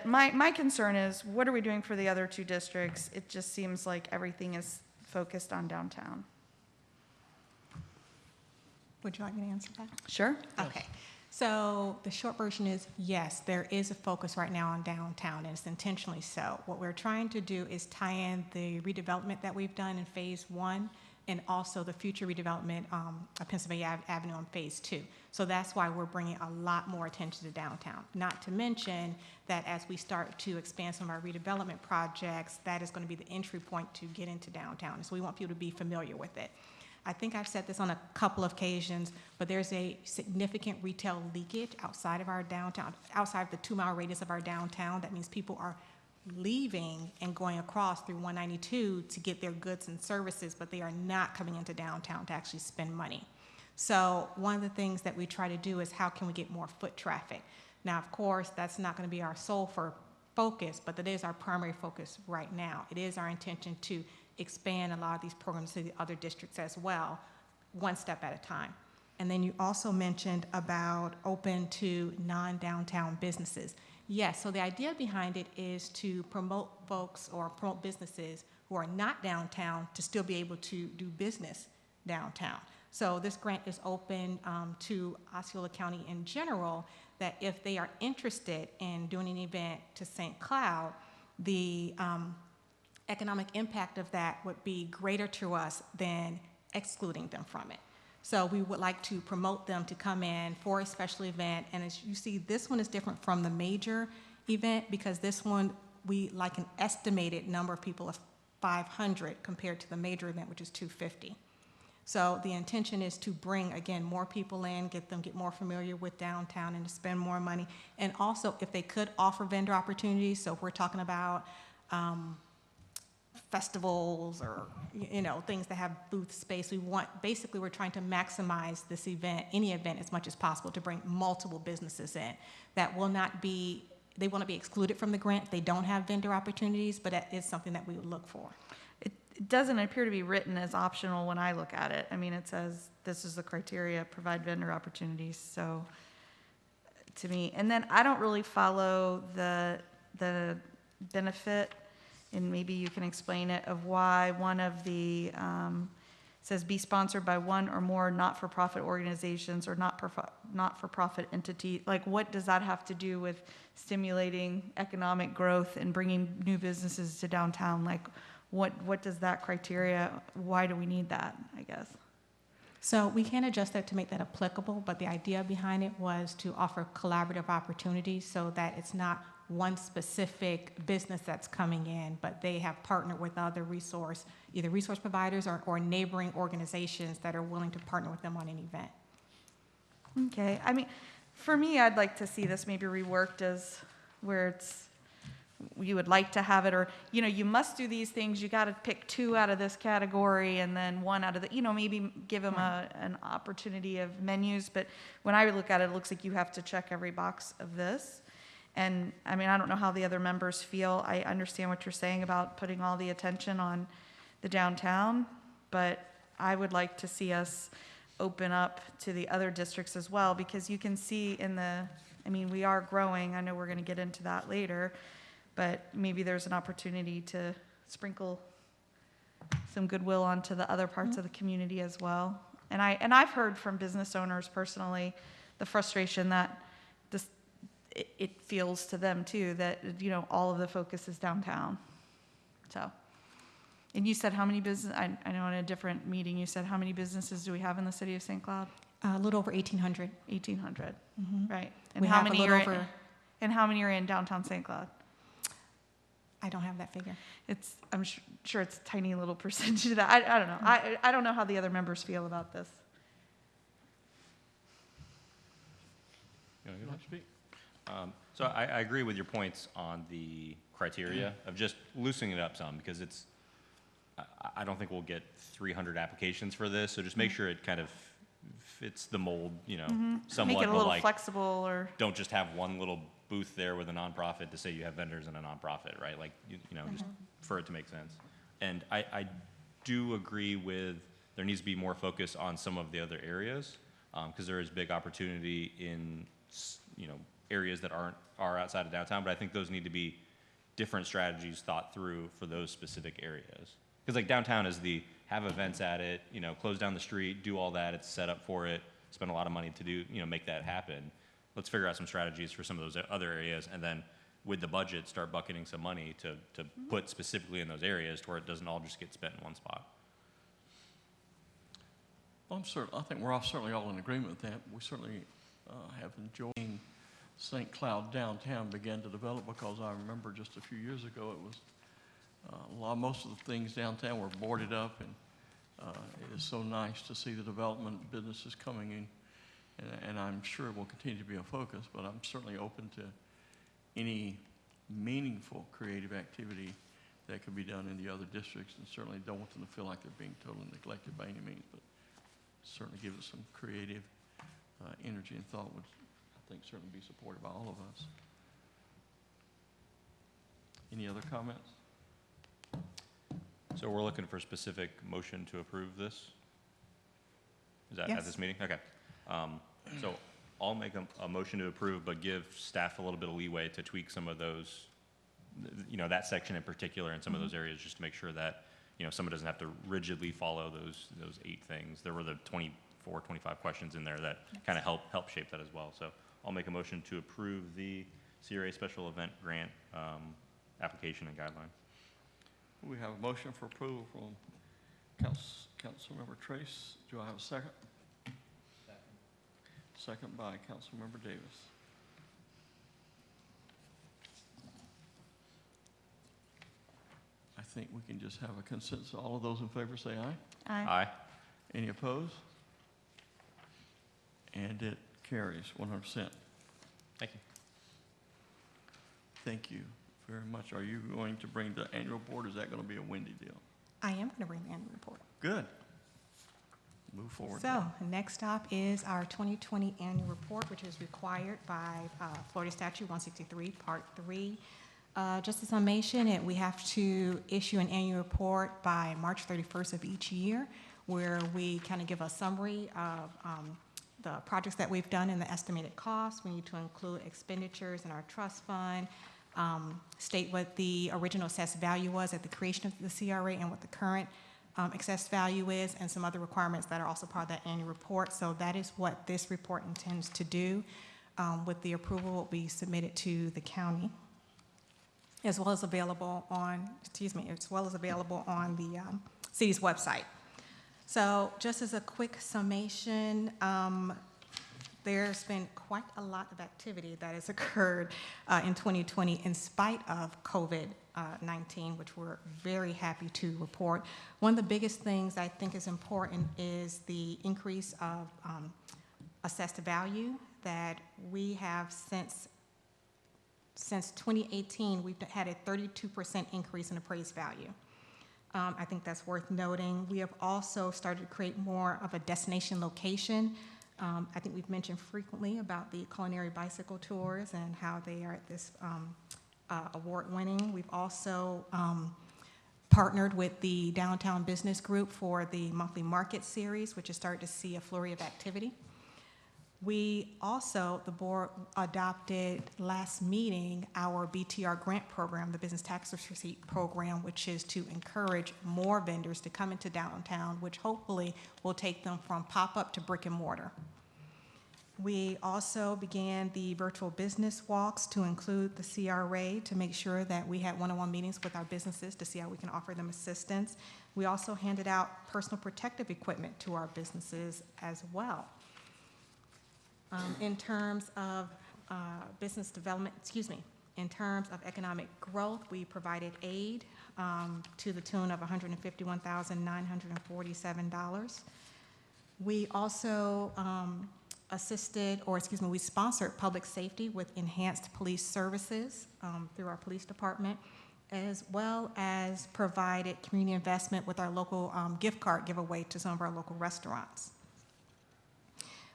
my concern is, what are we doing for the other two districts? It just seems like everything is focused on downtown. Would you like me to answer that? Sure. Okay. So the short version is, yes, there is a focus right now on downtown, and it's intentionally so. What we're trying to do is tie in the redevelopment that we've done in phase 1 and also the future redevelopment of Pennsylvania Avenue on phase 2. So that's why we're bringing a lot more attention to downtown. Not to mention that as we start to expand some of our redevelopment projects, that is going to be the entry point to get into downtown. So we want people to be familiar with it. I think I've said this on a couple of occasions, but there's a significant retail leakage outside of our downtown, outside of the 2-mile radius of our downtown. That means people are leaving and going across through 192 to get their goods and services, but they are not coming into downtown to actually spend money. So one of the things that we try to do is, how can we get more foot traffic? Now, of course, that's not going to be our sole focus, but that is our primary focus right now. It is our intention to expand a lot of these programs to the other districts as well, one step at a time. And then you also mentioned about open to non-downtown businesses. Yes, so the idea behind it is to promote folks or promote businesses who are not downtown to still be able to do business downtown. So this grant is open to Osceola County in general, that if they are interested in doing an event to St. Cloud, the economic impact of that would be greater to us than excluding them from it. So we would like to promote them to come in for a special event. And as you see, this one is different from the major event, because this one, we like an estimated number of people of 500 compared to the major event, which is 250. So the intention is to bring, again, more people in, get more familiar with downtown and to spend more money. And also, if they could offer vendor opportunities, so if we're talking about festivals or things that have booth space, we're trying to maximize this event, any event, as much as possible to bring multiple businesses in that will not be excluded from the grant. They don't have vendor opportunities, but that is something that we would look for. It doesn't appear to be written as optional when I look at it. I mean, it says this is the criteria, provide vendor opportunities. So to me, and then I don't really follow the benefit, and maybe you can explain it, of why one of the says be sponsored by one or more not-for-profit organizations or not-for-profit entity. Like, what does that have to do with stimulating economic growth and bringing new businesses to downtown? Like, what does that criteria, why do we need that, I guess? So we can adjust that to make that applicable, but the idea behind it was to offer collaborative opportunities so that it's not one specific business that's coming in, but they have partnered with other either resource providers or neighboring organizations that are willing to partner with them on an event. Okay, I mean, for me, I'd like to see this maybe reworked as where you would like to have it, or, you must do these things, you got to pick 2 out of this category and then 1 out of the, maybe give them an opportunity of menus. But when I look at it, it looks like you have to check every box of this. And I mean, I don't know how the other members feel. I understand what you're saying about putting all the attention on the downtown, but I would like to see us open up to the other districts as well, because you can see we are growing. I know we're going to get into that later, but maybe there's an opportunity to sprinkle some goodwill onto the other parts of the community as well. And I've heard from business owners personally the frustration that it feels to them too, that, you know, all of the focus is downtown. So, and you said how many business, I know in a different meeting, you said how many businesses do we have in the city of St. Cloud? A little over 1,800. 1,800, right. And We how have a many little are over, and how many are in downtown St. Cloud? I don't have that figure. I'm sure it's a tiny little percentage of that. I don't know. I don't know how the other members feel about this. You want to speak? So I agree with your points on the criteria of just loosening it up some, because I don't think we'll get 300 applications for this, so just make sure it kind of fits the mold, you know, somewhat. Make it a but little like, flexible, or don't just have one little booth there with a nonprofit to say you have vendors and a nonprofit, right? Like, you know, just for it to make sense. And I do agree with, there needs to be more focus on some of the other areas, because there is big opportunity in, you know, areas that are outside of downtown, but I think those need to be different strategies thought through for those specific areas. Because like downtown is have events at it, you know, close down the street, do all that, it's set up for it, spend a lot of money to do, you know, make that happen. Let's figure out some strategies for some of those other areas, and then with the budget, start bucketing some money to put specifically in those areas to where it doesn't all just get spent in one spot. Well, I think we're certainly all in agreement with that. We certainly have enjoyed St. Cloud downtown began to develop, because I remember just a few years ago it was most of the things downtown were boarded up, and it is so nice to see the development, businesses coming in, and I'm sure it will continue to be a focus, but I'm certainly open to any meaningful creative activity that could be done in the other districts, and certainly don't want them to feel like they're being totally neglected by any means, but certainly give us some creative energy and thought would, I think, certainly be supported by all of us. Any other comments? So we're looking for a specific motion to approve this? Is that at Yes. this meeting? Okay. So I'll make a motion to approve, but give staff a little bit of leeway to tweak some of those, you know, that section in particular and some of those areas, just to make sure that, you know, someone doesn't have to rigidly follow those 8 things. There were the 24, 25 questions in there that kind of help shape that as well. So I'll make a motion to approve the CRA special event grant application and guideline. We have a motion for approval from Councilmember Trace. Do I have a second? Second by Councilmember Davis. I think we can just have a consensus. All of those in favor say aye. Aye. Any opposed? And it carries 100%. Thank you. Thank you very much. Are you going to bring the annual report? Is that going to be a Wendy deal? I am going to bring the annual report. Good. Move forward. So, next stop is our 2020 annual report, which is required by Florida Statute 163, Part 3. Just a summation, we have to issue an annual report by March 31st of each year, where we kind of give a summary of the projects that we've done and the estimated costs. We need to include expenditures in our trust fund, state what the original assessed value was at the creation of the CRA and what the current assessed value is, and some other requirements that are also part of that annual report. So that is what this report intends to do. With the approval, will be submitted to the county, as well as available on, the city's website. So just as a quick summation, there's been quite a lot of activity that has occurred in 2020 in spite of COVID-19, which we're very happy to report. One of the biggest things I think is important is the increase of assessed value that we have since 2018. We've had a 32% increase in appraised value. I think that's worth noting. We have also started to create more of a destination location. I think we've mentioned frequently about the culinary bicycle tours and how they are at this award-winning. We've also partnered with the Downtown Business Group for the monthly market series, which has started to see a flurry of activity. We also, the board adopted last meeting our BTR grant program, the Business Tax Receipt Program, which is to encourage more vendors to come into downtown, which hopefully will take them from pop-up to brick and mortar. We also began the virtual business walks to include the CRA to make sure that we had one-on-one meetings with our businesses to see how we can offer them assistance. We also handed out personal protective equipment to our businesses as well. In terms of business development, in terms of economic growth, we provided aid to the tune of $151,947. We also we sponsored public safety with enhanced police services through our police department, as well as provided community investment with our local gift card giveaway to some of our local restaurants.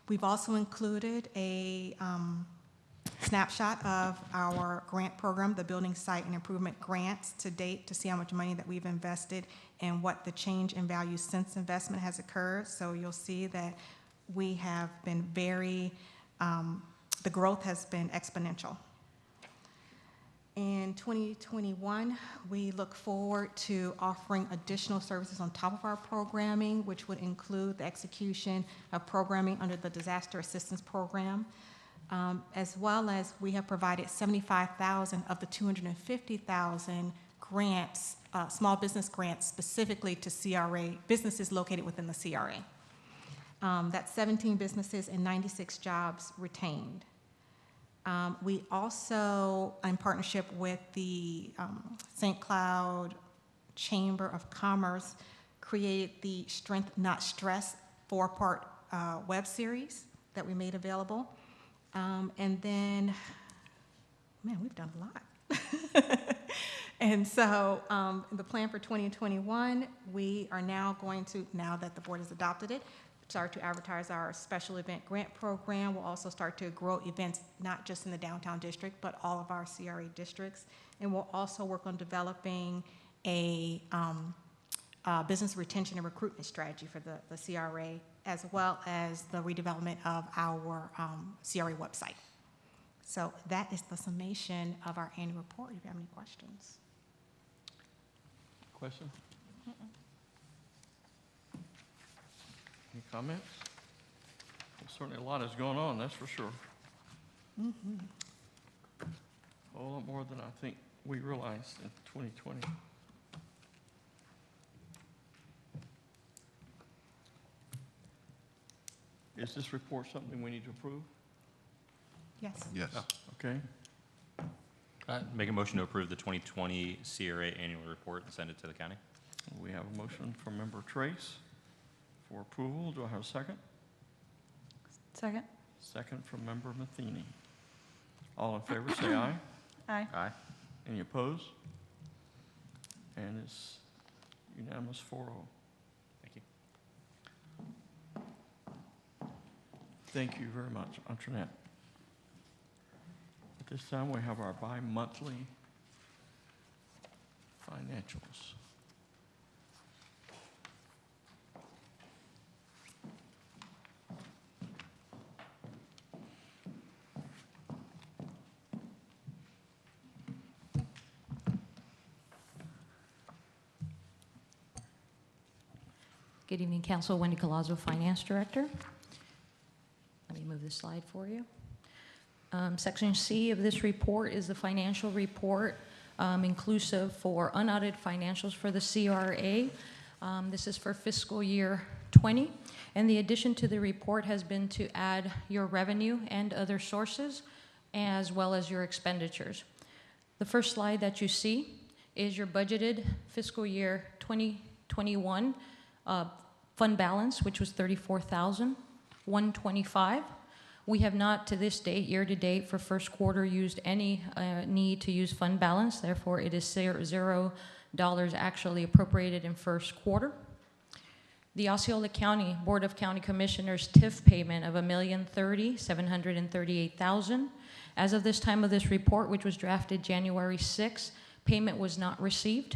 We've also included a snapshot of our grant program, the Building Site and Improvement Grants to date, to see how much money that we've invested and what the change in value since investment has occurred. So you'll see that we have been the growth has been exponential. In 2021, we look forward to offering additional services on top of our programming, which would include the execution of programming under the Disaster Assistance Program, as well as we have provided 75,000 of the 250,000 grants, small business grants specifically to CRA, businesses located within the CRA. That's 17 businesses and 96 jobs retained. We also, in partnership with the St. Cloud Chamber of Commerce, created the Strength Not Stress 4-part web series that we made available. And then, man, we've done a lot. And so the plan for 2021, we are now going to, now that the board has adopted it, start to advertise our special event grant program. We'll also start to grow events, not just in the downtown district, but all of our CRA districts. And we'll also work on developing a business retention and recruitment strategy for the CRA, as well as the redevelopment of our CRA website. So that is the summation of our annual report. If you have any questions. Question? Any comments? Well, certainly a lot is going on, that's for sure. Mm-hmm. A whole lot more than I think we realized in 2020. Is this report something we need to approve? Yes. Yes. Okay. Make a motion to approve the 2020 CRA annual report and send it to the county. We have a motion from Member Trace for approval. Do I have a second? Second. Second from Member Matheny. All in favor, say aye. Aye. Aye. Any opposed? And it's unanimous 4-0. Thank you. Thank you very much, Antoinette. At this time, we have our bi-monthly financials. Good evening, Council. Wendy Colazzo, Finance Director. Let me move this slide for you. Section C of this report is the financial report, inclusive for unaudited financials for the CRA. This is for fiscal year 20, and the addition to the report has been to add your revenue and other sources, as well as your expenditures. The first slide that you see is your budgeted fiscal year 2021 fund balance, which was $34,125. We have not, to this date, year to date, for first quarter, used any need to use fund balance. Therefore, it is $0 actually appropriated in first quarter. The Osceola County Board of County Commissioners TIF payment of $1,030,738,000. As of this time of this report, which was drafted January 6, payment was not received.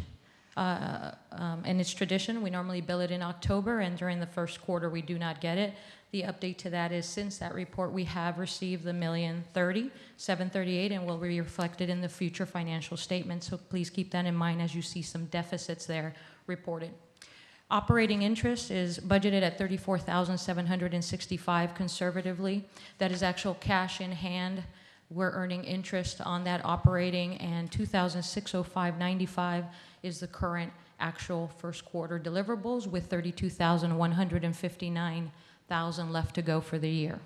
And it's tradition, we normally bill it in October, and during the first quarter, we do not get it. The update to that is since that report, we have received the $1,030,738 and will be reflected in the future financial statements. So please keep that in mind as you see some deficits there reported. Operating interest is budgeted at $34,765 conservatively. That is actual cash in hand. We're earning interest on that operating, and $2,605.95 is the current actual first quarter deliverables, with $32,159 left to go for the year.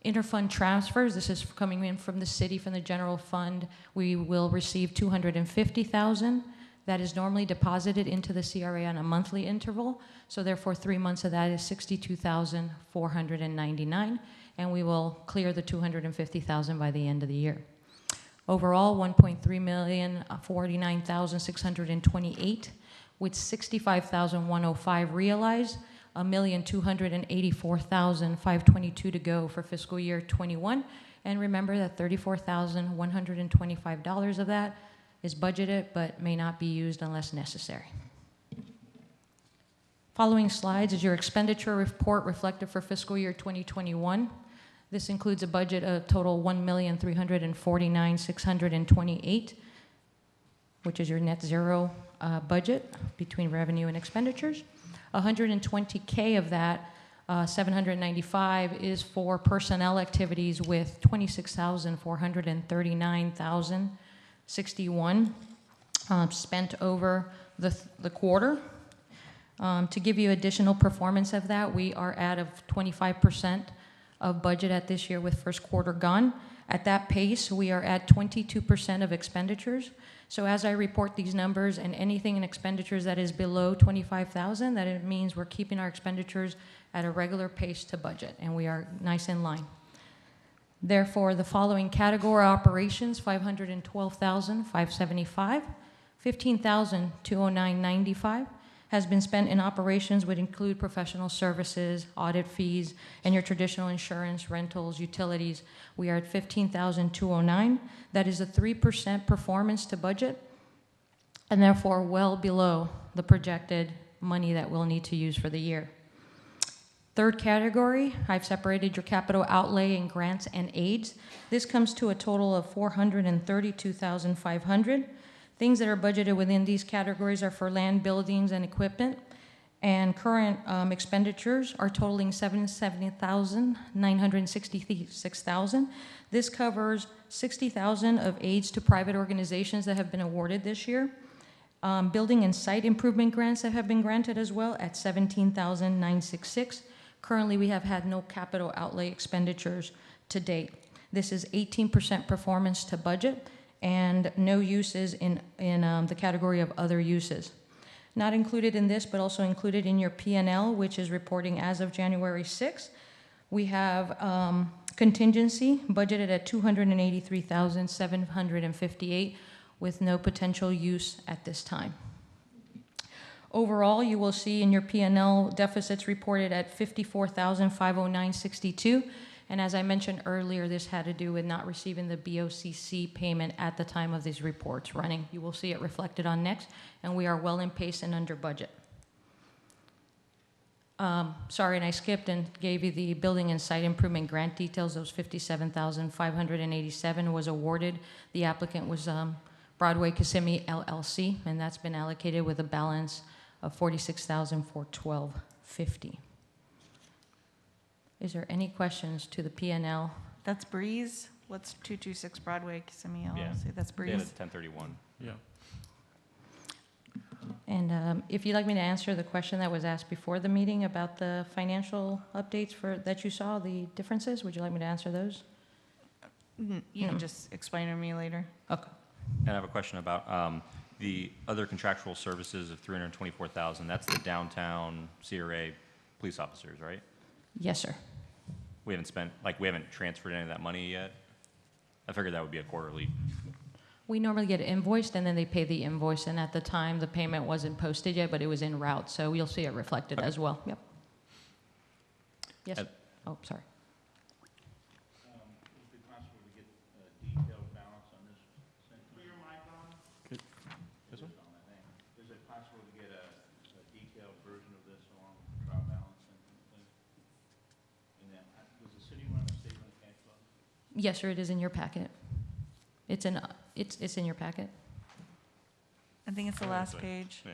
Interfund transfers, this is coming in from the city, from the general fund. We will receive $250,000. That is normally deposited into the CRA on a monthly interval. So therefore, 3 months of that is $62,499, and we will clear the $250,000 by the end of the year. Overall, $1,349,628, with $65,105 realized, $1,284,522 to go for fiscal year 21. And remember that $34,125 of that is budgeted but may not be used unless necessary. Following slides is your expenditure report reflected for fiscal year 2021. This includes a budget of total $1,349,628, which is your net zero budget between revenue and expenditures. 120K of that, 795, is for personnel activities, with 26,439,061 spent over the quarter. To give you additional performance of that, we are at a 25% of budget at this year with first quarter gone. At that pace, we are at 22% of expenditures. So as I report these numbers, and anything in expenditures that is below 25,000, that it means we're keeping our expenditures at a regular pace to budget, and we are nice in line. Therefore, the following category: operations, $512,575, $15,209.95 has been spent in operations, would include professional services, audit fees, and your traditional insurance, rentals, utilities. We are at $15,209. That is a 3% performance to budget, and therefore well below the projected money that we'll need to use for the year. Third category, I've separated your capital outlay in grants and aids. This comes to a total of $432,500. Things that are budgeted within these categories are for land, buildings, and equipment. And current expenditures are totaling $770,966,000. This covers $60,000 of aids to private organizations that have been awarded this year. Building and site improvement grants that have been granted as well at $17,966. Currently, we have had no capital outlay expenditures to date. This is 18% performance to budget, and no uses in the category of other uses. Not included in this, but also included in your P&L, which is reporting as of January 6th. We have contingency budgeted at $283,758 with no potential use at this time. Overall, you will see in your P&L deficits reported at $54,509.62. And as I mentioned earlier, this had to do with not receiving the BOCC payment at the time of these reports running. You will see it reflected on next, and we are well in pace and under budget. Sorry, and I skipped and gave you the building and site improvement grant details. Those $57,587 was awarded. The applicant was Broadway Kissimmee LLC, and that's been allocated with a balance of $46,412.50. Is there any questions to the P&L? That's Breeze. What's 226 Broadway, Kissimmee LLC? Yeah. That's They had a Breeze. 1031. Yeah. And if you'd like me to answer the question that was asked before the meeting about the financial updates that you saw, the differences, would you like me to answer those? You can just explain to me later. Okay. And I have a question about the other contractual services of $324,000. That's the downtown CRA police officers, right? Yes, sir. We haven't transferred any of that money yet? I figured that would be a quarterly. We normally get invoiced, and then they pay the invoice, and at the time, the payment wasn't posted yet, but it was en route, so you'll see it reflected as well. Yep. Yes? Oh, sorry. Would it be possible to get a detailed balance on this? Put your mic on. This one? There's a Yes, sir, it is in your packet. It's in your packet. I think it's the last page. Yeah.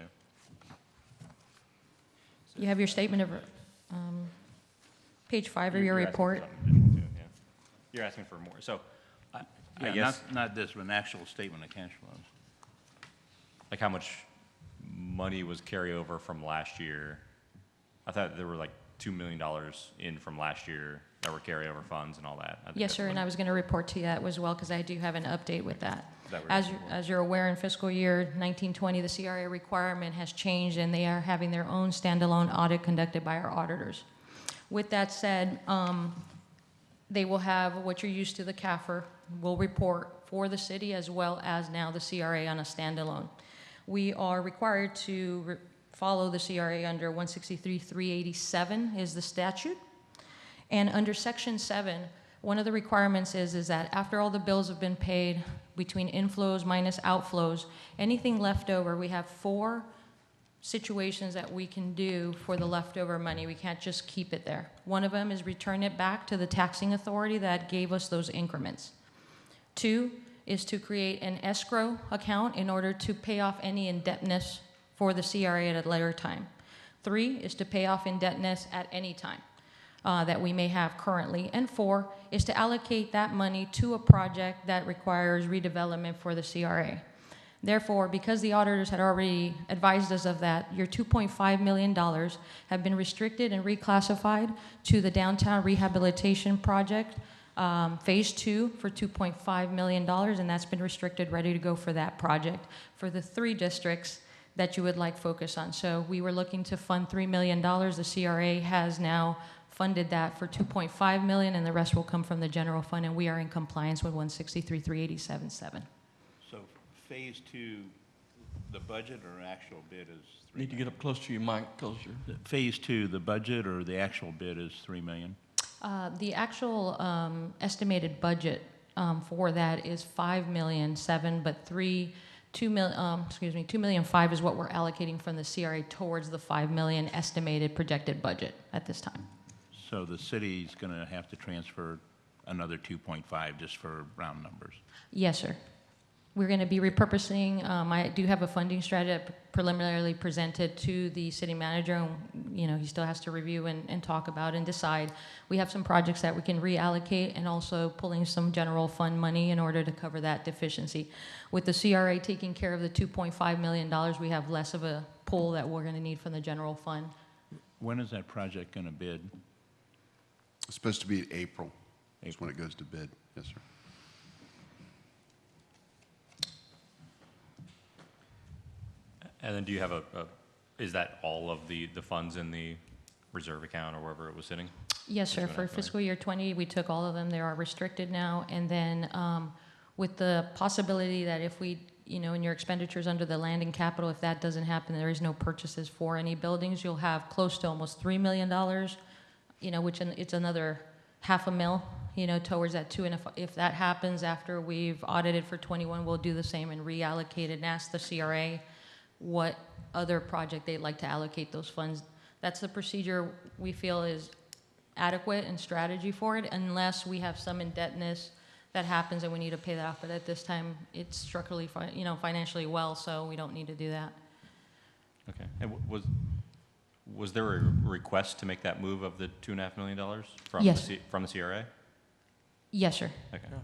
You have your statement of, page 5 of your You're asking for report. something different too, yeah. You're asking for more. So I Yeah, guess, not this, but an actual statement of cash flows. like how much money was carryover from last year? I thought there were like $2 million in from last year that were carryover funds and all that. I think Yes, that's sir, what- and I was going to report to you that as well, because I do have an update with that. Is that what you're asking for? As you're aware, in fiscal year 1920, the CRA requirement has changed, and they are having their own standalone audit conducted by our auditors. With that said, they will have what you're used to, the CAFR will report for the city as well as now the CRA on a standalone. We are required to follow the CRA under 163-387 is the statute. And under Section 7, one of the requirements is that after all the bills have been paid, between inflows minus outflows, anything left over, we have 4 situations that we can do for the leftover money. We can't just keep it there. One of them is return it back to the taxing authority that gave us those increments. 2 is to create an escrow account in order to pay off any indebtedness for the CRA at a later time. 3 is to pay off indebtedness at any time that we may have currently. And 4 is to allocate that money to a project that requires redevelopment for the CRA. Therefore, because the auditors had already advised us of that, your $2.5 million have been restricted and reclassified to the downtown rehabilitation project, phase 2 for $2.5 million, and that's been restricted, ready to go for that project for the 3 districts that you would like focus on. So we were looking to fund $3 million. The CRA has now funded that for $2.5 million, and the rest will come from the general fund, and we are in compliance with 163-387-7. So phase 2, the budget or actual bid is 3 Need to get up close to your mic, closer. Phase 2, the budget or the actual bid is 3 million? The actual estimated budget for that is $5,000,007, but $2 million 5 is what we're allocating from the CRA towards the $5 million estimated projected budget at this time. So the city's going to have to transfer another 2.5 just for round numbers? Yes, sir. We're going to be repurposing. I do have a funding strategy preliminarily presented to the city manager, and he still has to review and talk about and decide. We have some projects that we can reallocate, and also pulling some general fund money in order to cover that deficiency. With the CRA taking care of the $2.5 million, we have less of a pool that we're going to need from the general fund. When is that project going to bid? It's supposed to be April. Is when it goes to bid. Yes, sir. And then do you have is that all of the funds in the reserve account or wherever it was sitting? Yes, sir. For fiscal year 20, we took all of them. They are restricted now. And then with the possibility that if we, in your expenditures under the land and capital, if that doesn't happen, there is no purchases for any buildings, you'll have close to almost $3 million, which it's another $500,000, towards that too. And if that happens after we've audited for 21, we'll do the same and reallocate it and ask the CRA what other project they'd like to allocate those funds. That's the procedure we feel is adequate and strategy for it, unless we have some indebtedness that happens and we need to pay that off. But at this time, it's structurally, financially well, so we don't need to do that. Okay. And was there a request to make that move of the $2.5 million from Yes. from the CRA? Yes, sir. Okay. Yeah.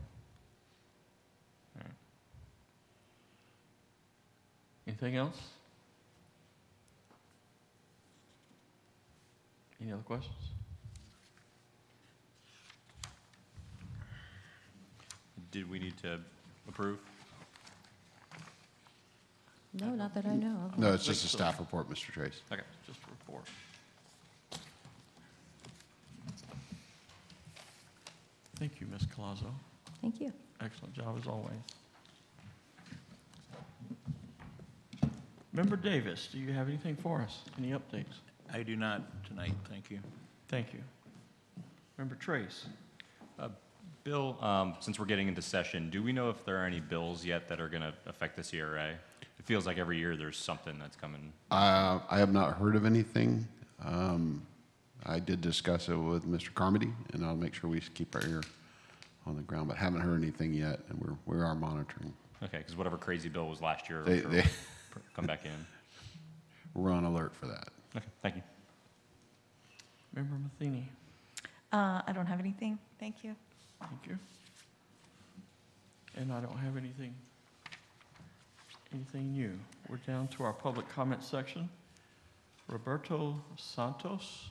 Anything else? Any other questions? Did we need to approve? No, not that I know of. No, it's just a staff report, Mr. Trace. Okay. Just a report. Thank you, Ms. Colazo. Thank you. Excellent job as always. Member Davis, do you have anything for us? Any updates? I do not tonight, thank you. Thank you. Member Trace? Bill, since we're getting into session, do we know if there are any bills yet that are going to affect the CRA? It feels like every year there's something that's coming. I have not heard of anything. I did discuss it with Mr. Carmody, and I'll make sure we keep our ear on the ground, but haven't heard anything yet, and we are monitoring. Okay, because whatever crazy bill was last year, They- I'm sure they- will come back in. We're on alert for that. Okay, thank you. Member Matheny, I don't have anything. Thank you. thank you. And I don't have anything new. We're down to our public comment section. Roberto Santos,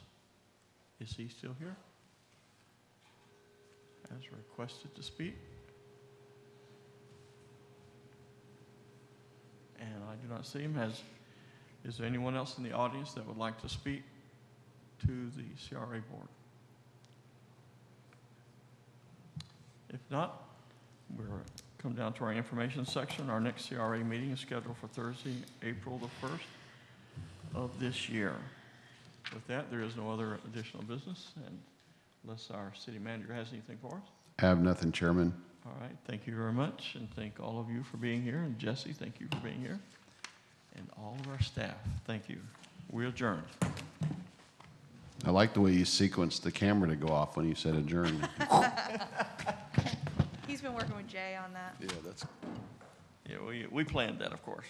is he still here? Has requested to speak. And I do not see him. Is there anyone else in the audience that would like to speak to the CRA board? If not, we're come down to our information section. Our next CRA meeting is scheduled for Thursday, April the 1st of this year. With that, there is no other additional business, and unless our city manager has anything for us. I have nothing, Chairman. All right, thank you very much, and thank all of you for being here, and Jesse, thank you for being here, and all of our staff, thank you. We adjourn. I like the way you sequenced the camera to go off when you said adjourn. He's been working with Jay on that. Yeah, that's Yeah, we planned that, of course.